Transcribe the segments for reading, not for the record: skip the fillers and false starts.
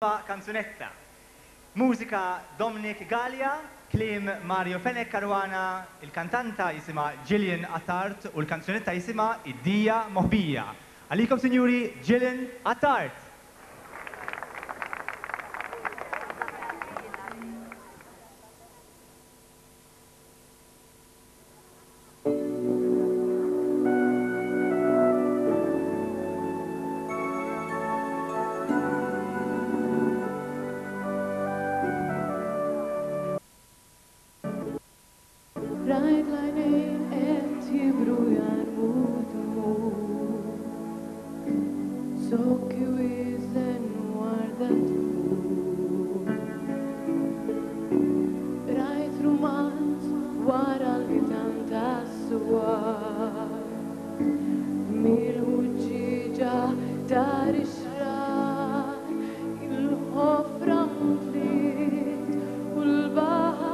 Canzunetta. Mużika Dominic Gallia, klim Mario Fenek Caruana, il-kantanta jisima Gillian Attard u l-kanzunetta jisima Id-Dija Moħbija. Għalikom, sinjuri, Gillian Attard. Rajt lajnejn qed jibru jarmutu Sokki wizen wardatu Rajt rumant wara l-bitan tas-swar Mil-ħuġġiġa dar ix-xrar Il-ħofra mtliet u l-baħar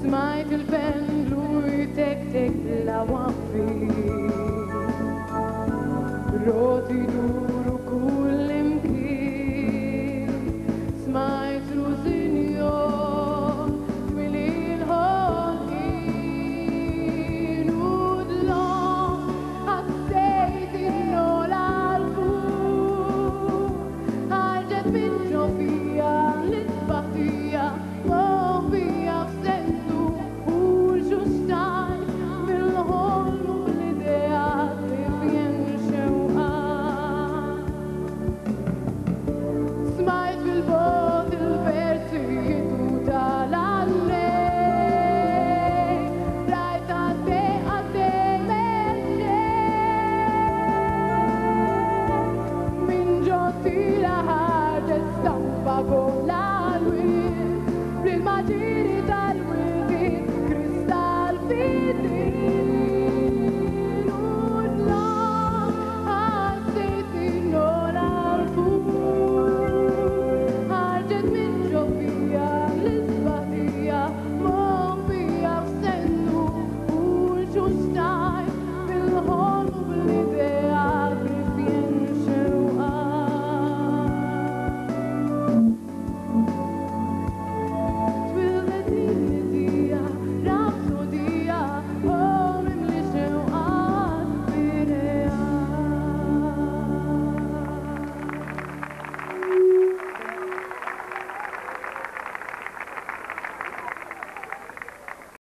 Smajt il-pendlu jtek-tek l-awam